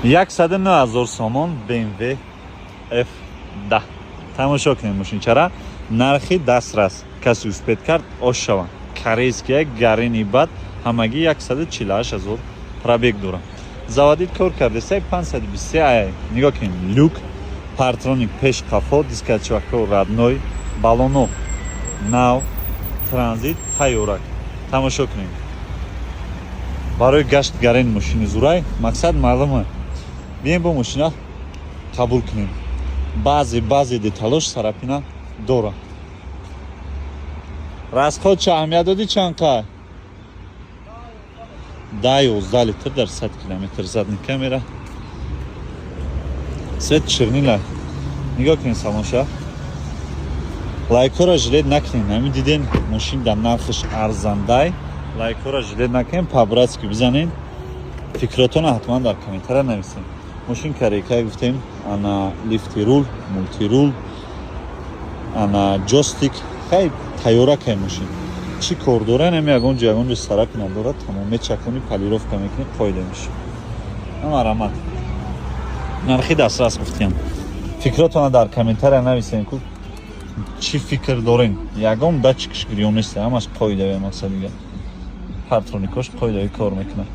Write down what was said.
109,000 сомон BMW F10. тамошо кунед мошин чара нархи дастрас каси успед кард ош шава корейский як гарини бад ҳамагӣ 148,000 пробег дора заводид кор кардеса 523 ай нигоҳ кунед люк партроник пеш қафо дискачако радной балоно нав транзит тайёрак тамошо кунед барои гашт гарин мошини зурай мақсад маълума бием бо мошина қабул кунем баъзе деталош сарапина дора расход ча аҳамият додӣ чанд қа 10-11 литр дар 100 километр задни камера свет чернила нигоҳ кунед салонша лайкора жилет накунед ҳамин диден мошин дар нархиш арзандай лайкора жилет накунед пабратски бизанед фикротона ҳатман дар комментария нависед мошин корейка гуфтем ана лифти рул мултирул ана джойстик хай тайёракай мошин чӣ кор дора нами ягон ҷо сарак надорад тамом мечакони полировка мекунӣ қоида меши амарамат нархи дастрас гуфтем фикротона дар комментария нависед ку чӣ фикр дорен ягон датчикш гирён нест ҳамаш қоидавия мақсадига партроникош қоидави кор мекунад